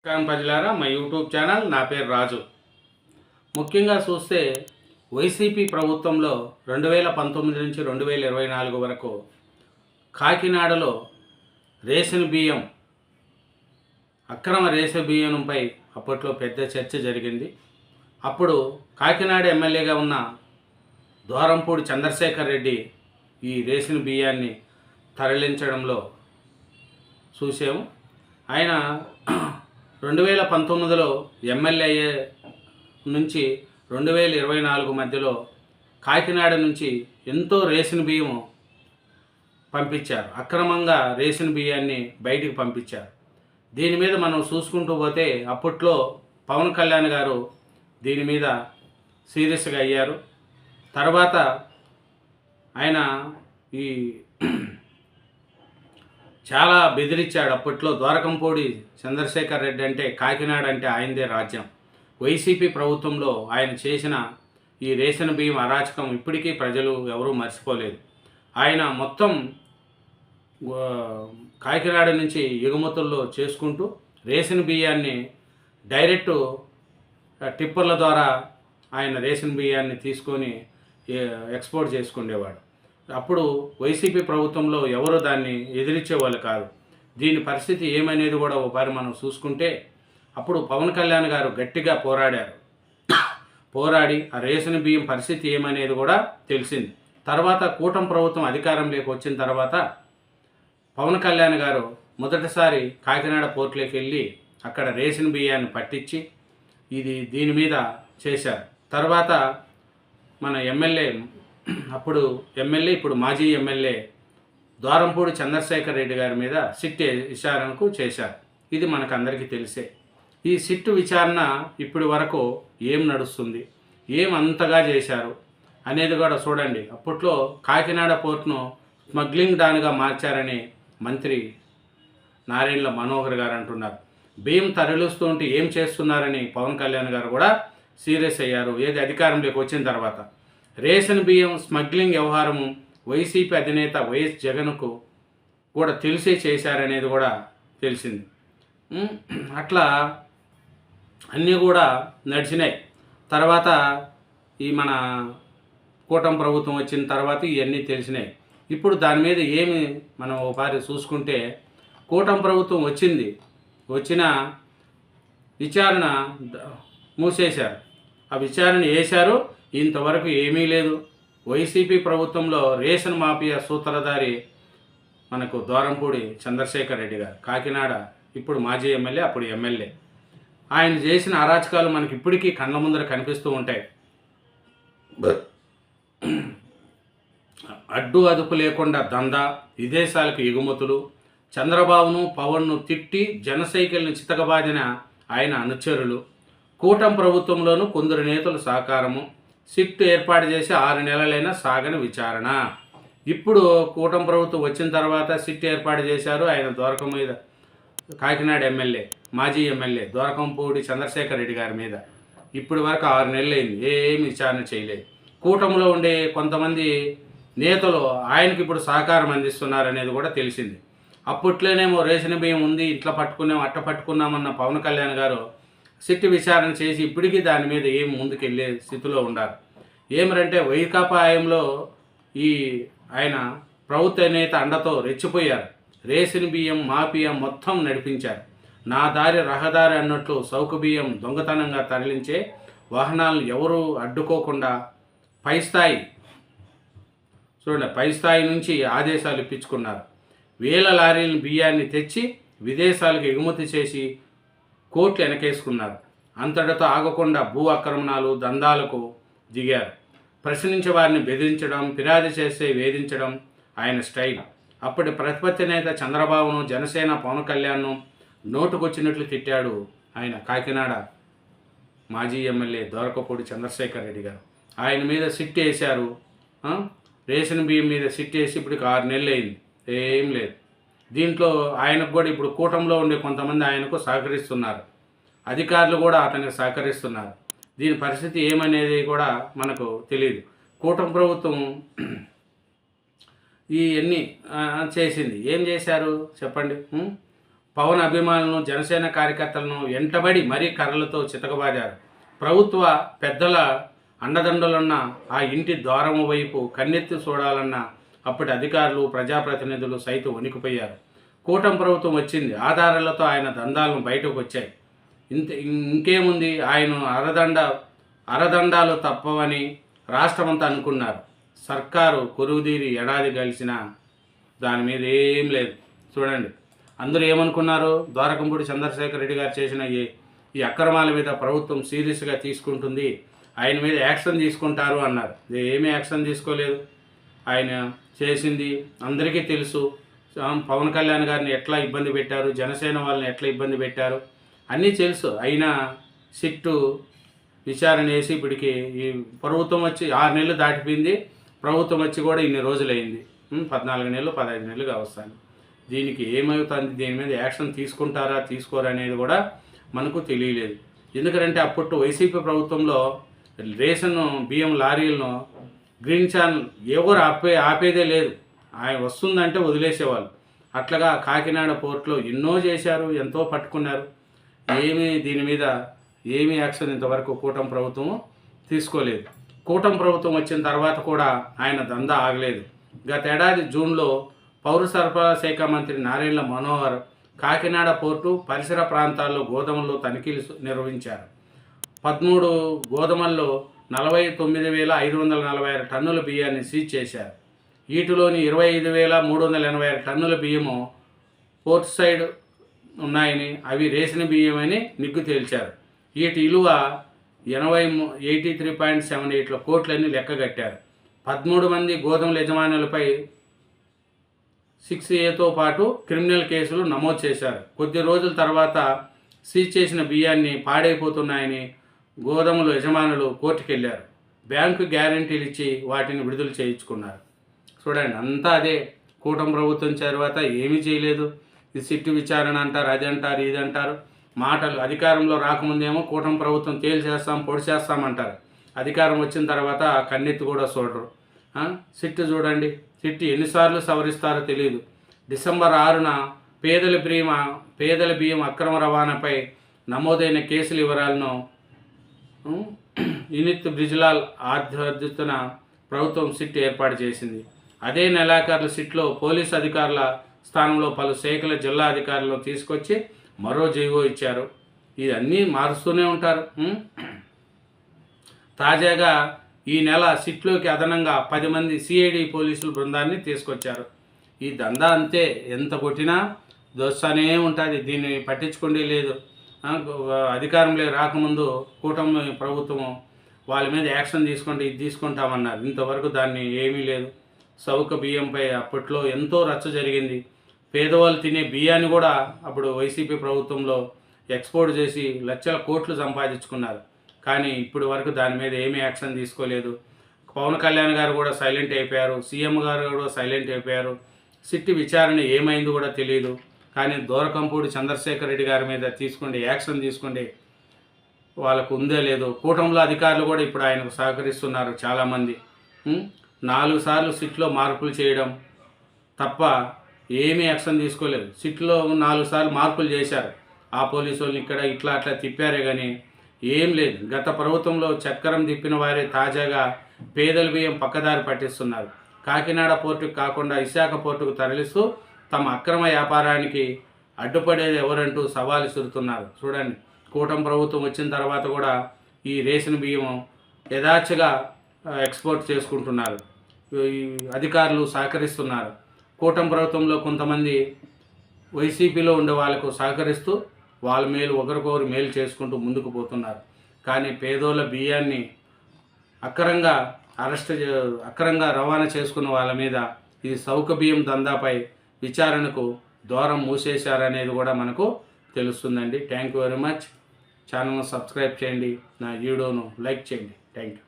ప్రజలారా మా YouTube channel నా పేరు రాజు. ముఖ్యంగా చూస్తే వైసీపీ ప్రభుత్వంలో 2019 నుంచి 2024 వరకు కాకినాడలో రేషన్ బియ్యం అక్రమ రేషన్ బియ్యంపై అప్పట్లో పెద్ద చర్చ జరిగింది. అప్పుడు కాకినాడ ఎమ్మెల్యేగా ఉన్న ద్వారంపూడి చంద్రశేఖర్ రెడ్డి ఈ రేషన్ బియ్యాన్ని తరలించడంలో చూసాము. ఆయన 2019లో ఎమ్మెల్యే నుంచి 2024 మధ్యలో కాకినాడ నుంచి ఎంతో రేషన్ బియ్యం పంపించారు. అక్రమంగా రేషన్ బియ్యాన్ని బయటికి పంపించారు. దీని మీద మనం చూసుకుంటూ పోతే అప్పట్లో పవన్ కళ్యాణ్ గారు దీని మీద సీరియస్గా అయ్యారు. తర్వాత ఆయన ఈ చాలా బెదిరించాడు. అప్పట్లో ద్వారకంపూడి చంద్రశేఖర్ రెడ్డి అంటే కాకినాడ అంటే ఆయనదే రాజ్యం. వైసీపీ ప్రభుత్వంలో ఆయన చేసిన ఈ రేషన్ బియ్యం అరాచకం ఇప్పటికీ ప్రజలు ఎవరూ మర్చిపోలేదు. ఆయన మొత్తం కాకినాడ నుంచి ఎగుమతుల్లో చేసుకుంటూ రేషన్ బియ్యాన్ని డైరెక్టు టిప్పర్ల ద్వారా ఆయన రేషన్ బియ్యాన్ని తీసుకొని ఎక్స్పోర్ట్ చేసుకునేవాడు. అప్పుడు వైసీపీ ప్రభుత్వంలో ఎవరు దాన్ని ఎదిరించేవాళ్ళు కాదు. దీని పరిస్థితి ఏమనేది కూడా ఒకసారి మనం చూసుకుంటే అప్పుడు పవన్ కళ్యాణ్ గారు గట్టిగా పోరాడి ఆ రేషన్ బియ్యం పరిస్థితి ఏమనేది కూడా తెలిసింది. తర్వాత కూటమి ప్రభుత్వం అధికారంలోకి వచ్చిన తర్వాత పవన్ కళ్యాణ్ గారు మొదటిసారి కాకినాడ పోర్టులోకి వెళ్ళి అక్కడ రేషన్ బియ్యాన్ని పట్టించి దీని మీద చేశారు. తర్వాత మన అప్పుడు ఎమ్మెల్యే ఇప్పుడు మాజీ ఎమ్మెల్యే ద్వారంపూడి చంద్రశేఖర్ రెడ్డి గారి మీద సిట్ విచారణకు చేశారు. ఇది మనకందరికీ తెలిసే. ఈ సిట్టు విచారణ ఇప్పటి వరకు ఏం నడుస్తుంది, ఏం అంతగా చేశారు అనేది కూడా చూడండి. అప్పట్లో కాకినాడ పోర్టును స్మగ్లింగ్ డాన్గా మార్చారని మంత్రి నారాయణ మనోహర్ గారు అంటున్నారు. బియ్యం తరలిస్తుంటే ఏం చేస్తున్నారని పవన్ కళ్యాణ్ గారు కూడా సీరియస్ అయ్యారు. ఏది అధికారంలోకి వచ్చిన తర్వాత రేషన్ బియ్యం స్మగ్లింగ్ వ్యవహారము వైసీపీ అధినేత వైఎస్ జగన్కు కూడా తెలిసే చేశారనేది కూడా తెలిసింది. అట్లా అన్నీ కూడా నడిచినాయి. తర్వాత ఈ మన కూటమి ప్రభుత్వం వచ్చిన తర్వాత ఇవన్నీ తెలిసినాయి. ఇప్పుడు దాని మీద ఏమి మనం ఒకసారి చూసుకుంటే కూటమి ప్రభుత్వం వచ్చిన విచారణ మూసేశారు. ఆ విచారణ వేశారు. ఇంతవరకు ఏమీ లేదు. వైసీపీ ప్రభుత్వంలో రేషన్ మాఫియా సూత్రధారి మనకు ద్వారంపూడి చంద్రశేఖర్ రెడ్డి గారు కాకినాడ ఇప్పుడు మాజీ ఎమ్మెల్యే, అప్పుడు ఎమ్మెల్యే. ఆయన చేసిన అరాచకాలు మనకి ఇప్పటికీ కళ్ళ ముందర కనిపిస్తూ ఉంటాయి. అడ్డు అదుపు లేకుండా దందా, విదేశాలకు ఎగుమతులు, చంద్రబాబును పవన్ను తిట్టి జనసైకిల్ని చితకబాదిన ఆయన అనుచరులు, కూటమి ప్రభుత్వంలోనూ కొందరు నేతల సహకారము, సిట్ ఏర్పాటు చేసి 6 నెలలైనా సాగని విచారణ. ఇప్పుడు కూటమి ప్రభుత్వం వచ్చిన తర్వాత సిట్ ఏర్పాటు చేశారు. ఆయన ద్వారకం మీద కాకినాడ ఎమ్మెల్యే, మాజీ ఎమ్మెల్యే ద్వారకంపూడి చంద్రశేఖర్ రెడ్డి గారి మీద ఇప్పటి వరకు 6 నెలలైంది, ఏమి విచారణ చేయలేదు. కూటమిలో ఉండే కొంతమంది నేతలు ఆయనకి ఇప్పుడు సహకారం అందిస్తున్నారనేది కూడా తెలిసింది. అప్పట్లోనేమో రేషన్ బియ్యం ఉంది, ఇట్లా పట్టుకున్నాం అట్ట పట్టుకున్నామన్న పవన్ కళ్యాణ్ గారు సిట్ విచారణ చేసి ఇప్పటికీ దాని మీద ఏం ముందుకెళ్ళే స్థితిలో ఉండాలి. ఏమరంటే వైకాపా హయాంలో ఆయన ప్రభుత్వ నేత అండతో రెచ్చిపోయారు. రేషన్ బియ్యం మాఫియా మొత్తం నడిపించారు. నా దారి రహదారి అన్నట్లు సౌకు బియ్యం దొంగతనంగా తరలించే వాహనాలను ఎవరూ అడ్డుకోకుండా పై స్థాయి నుంచి ఆదేశాలు ఇప్పించుకున్నారు. వేల లారీల బియ్యాన్ని తెచ్చి విదేశాలకు ఎగుమతి చేసి కోట్లు వెనకేసుకున్నారు. అంతటితో ఆగకుండా భూ ఆక్రమణాలు, దందాలకు దిగారు. ప్రశ్నించే వారిని బెదిరించడం, ఫిర్యాదు చేస్తే వేధించడం ఆయన స్టైల్. అప్పటి ప్రతిపక్ష నేత చంద్రబాబును, జనసేన పవన్ కళ్యాణ్ను నోటుకొచ్చినట్లు తిట్టాడు ఆయన కాకినాడ మాజీ ఎమ్మెల్యే ద్వారకపూడి చంద్రశేఖర్ రెడ్డి గారు. ఆయన మీద సిట్ వేశారు. రేషన్ బియ్యం మీద సిట్ వేసి ఇప్పటికి 6 నెలలు అయింది, ఏం లేదు. దీంట్లో ఆయనకు కూడా ఇప్పుడు కూటమిలో ఉండే కొంతమంది ఆయనకు సహకరిస్తున్నారు. అధికారులు కూడా అతనికి సహకరిస్తున్నారు. దీని పరిస్థితి ఏమనేది కూడా మనకు తెలియదు. కూటమి ప్రభుత్వం ఇవన్నీ చేసింది. ఏం చేశారు చెప్పండి? పవన్ అభిమానులను, జనసేన కార్యకర్తలను వెంటబడి మరీ కర్రలతో చితకబాదారు. ప్రభుత్వ పెద్దల అండదండలున్న ఆ ఇంటి ద్వారము వైపు కన్నెత్తి చూడాలన్న అప్పటి అధికారులు, ప్రజాప్రతినిధులు సైతం వణికిపోయారు. కూటమి ప్రభుత్వం వచ్చింది, ఆధారాలతో ఆయన దందాలను బయటకు వచ్చాయి. ఇంకేముంది, ఆయన అరదండాలు తప్పవని రాష్ట్రమంతా అనుకున్నారు. సర్కారు కొరువుదీరి ఏడాది గడిచిన దాని మీద ఏం లేదు. చూడండి, అందరూ ఏమనుకున్నారు, ద్వారకంపూడి చంద్రశేఖర్ రెడ్డి గారు చేసిన ఈ అక్రమాల మీద ప్రభుత్వం సీరియస్గా తీసుకుంటుంది, ఆయన మీద యాక్షన్ తీసుకుంటారు అన్నారు. ఏమీ యాక్షన్ తీసుకోలేదు. ఆయన చేసింది అందరికీ తెలుసు. పవన్ కళ్యాణ్ గారిని ఎట్లా ఇబ్బంది పెట్టారు, జనసేన వాళ్ళని ఎట్లా ఇబ్బంది పెట్టారు అన్నీ తెలుసు. అయినా సిట్టు విచారణ చేసి ఇప్పటికి ఈ ప్రభుత్వం వచ్చి 6 నెలలు దాటిపోయింది. ప్రభుత్వం వచ్చి కూడా ఇన్ని రోజులైంది, 14 నెలలు 15 నెలలుగా వస్తాను. దీనికి ఏమవుతుంది, దీని మీద యాక్షన్ తీసుకుంటారా తీసుకోరా అనేది కూడా మనకు తెలియలేదు. ఎందుకంటే అప్పట్లో వైసీపీ ప్రభుత్వంలో రేషన్ బియ్యం లారీలను గ్రీన్ ఛానల్ ఎవరు ఆపేదే లేదు. ఆయన వస్తుందంటే వదిలేసేవాళ్ళు. అట్లాగా కాకినాడ పోర్టులో ఎన్నో చేశారు, ఎంతో పట్టుకున్నారు. దీని మీద ఏమీ యాక్షన్ ఇంతవరకు కూటమి ప్రభుత్వం తీసుకోలేదు. కూటమి ప్రభుత్వం వచ్చిన తర్వాత కూడా ఆయన దందా ఆగలేదు. గతేడాది జూన్లో పౌర సరఫరా శాఖ మంత్రి నారాయణ మనోహర్ కాకినాడ పోర్టు పరిసర ప్రాంతాల్లో గోదాముల్లో తనిఖీలు నిర్వహించారు. 13 గోదాముల్లో 49,546 టన్నుల బియ్యాన్ని సీజ్ చేశారు. వీటిలోని 25,386 టన్నుల బియ్యము పోర్ట్ సైడ్ ఉన్నాయని, అవి రేసిన బియ్యమని నిగ్గు తేల్చారు. వీటి విలువ 83.78 కోట్లని లెక్కగట్టారు. 13 మంది గోదాముల యజమానులపై 6A పాటు క్రిమినల్ కేసులు నమోదు చేశారు. కొద్ది రోజుల తర్వాత సీజ్ చేసిన బియ్యాన్ని పాడైపోతున్నాయని గోదాముల యజమానులు కోర్టుకెళ్లారు. బ్యాంకు గ్యారంటీలు ఇచ్చి వాటిని విడుదల చేయించుకున్నారు. చూడండి, అంతా అదే. కూటమి ప్రభుత్వం తర్వాత ఏమీ చేయలేదు. ఇది సిట్టు విచారణ అంటారు, అది అంటారు, ఇది అంటారు. మాటలు అధికారంలో రాకముందేమో కూటమి ప్రభుత్వం తేల్చేస్తాం, పొడి చేస్తామంటారు. అధికారం వచ్చిన తర్వాత కన్నెత్తి కూడా చూడరు. సిట్టు చూడండి, సిట్టు ఎన్నిసార్లు సవరిస్తారో తెలియదు. డిసెంబర్ 6న పేదల బియ్యం అక్రమ రవాణాపై నమోదైన కేసుల వివరాలను యూనిత్ బ్రిజ్లాల్ ఆధ్వర్యంన ప్రభుత్వం సిట్ ఏర్పాటు చేసింది. అదే నెలాఖరులు సిట్లో పోలీసు అధికారుల స్థానంలో పలు శాఖల జిల్లా అధికారులను తీసుకొచ్చి మరో జీవో ఇచ్చారు. ఇవన్నీ మారుస్తూనే ఉంటారు. తాజాగా ఈ నెల సిట్లోకి అదనంగా 10 మంది సిఐడి పోలీసుల బృందాన్ని తీసుకొచ్చారు. ఈ దందా అంతే, ఎంత కొట్టినా దోస్తానే ఉంటుంది. దీన్ని పట్టించుకుంటే లేదు. అధికారంలో రాకముందు కూటమి ప్రభుత్వము వాళ్ళ మీద యాక్షన్ తీసుకుంటే ఇది తీసుకుంటామన్నారు. ఇంతవరకు దాన్ని ఏమీ లేదు. చౌక బియ్యంపై అప్పట్లో ఎంతో రచ్చ జరిగింది. పేదవాళ్ళు తినే బియ్యాన్ని కూడా అప్పుడు వైసీపీ ప్రభుత్వంలో ఎక్స్పోర్ట్ చేసి లక్షల కోట్లు సంపాదించుకున్నారు. కానీ ఇప్పటి వరకు దాని మీద ఏమీ యాక్షన్ తీసుకోలేదు. పవన్ కళ్యాణ్ గారు కూడా సైలెంట్ అయిపోయారు, సీఎం గారు కూడా సైలెంట్ అయిపోయారు. సిట్టి విచారణ ఏమైంది కూడా తెలియదు. కానీ ద్వారకంపూడి చంద్రశేఖర్ రెడ్డి గారి మీద యాక్షన్ తీసుకోండి, వాళ్ళకు ఉందే లేదు. కూటమిలో అధికారులు కూడా ఇప్పుడు ఆయనకు సహకరిస్తున్నారు చాలామంది. 4 సార్లు సిట్లో మార్పులు చేయడం తప్ప ఏమీ యాక్షన్ తీసుకోలేదు. సిట్లో 4 సార్లు మార్పులు చేశారు. ఆ పోలీసు వాళ్ళని ఇక్కడ ఇట్లా అట్లా తిప్పారే కానీ ఏం లేదు. గత ప్రభుత్వంలో చక్రం తిప్పిన వారే తాజాగా పేదల బియ్యం పక్కదారి పట్టిస్తున్నారు. కాకినాడ పోర్టుకు కాకుండా విశాఖ పోర్టుకు తరలిస్తూ తమ అక్రమ వ్యాపారానికి అడ్డుపడేది ఎవరంటూ సవాలు విసురుతున్నారు. చూడండి, కూటమి ప్రభుత్వం వచ్చిన తర్వాత కూడా ఈ రేషన్ బియ్యం యథాచ్ఛగా ఎక్స్పోర్ట్ చేసుకుంటున్నారు. ఈ అధికారులు సహకరిస్తున్నారు. కూటమి ప్రభుత్వంలో కొంతమంది వైసీపీలో ఉండే వాళ్ళకు సహకరిస్తూ వాళ్ళ మేలు ఒకరికొకరు మేలు చేసుకుంటూ ముందుకు పోతున్నారు. కానీ పేదోళ్ళ బియ్యాన్ని అక్రమంగా రవాణా చేసుకున్న వాళ్ళ మీద ఈ చౌక బియ్యం దందాపై విచారణకు ద్వారం మూసేశారనేది కూడా మనకు తెలుస్తుందండి. Thank you very much. ఛానల్ను సబ్స్క్రైబ్ చేయండి, నా వీడియోను లైక్ చేయండి. Thank you.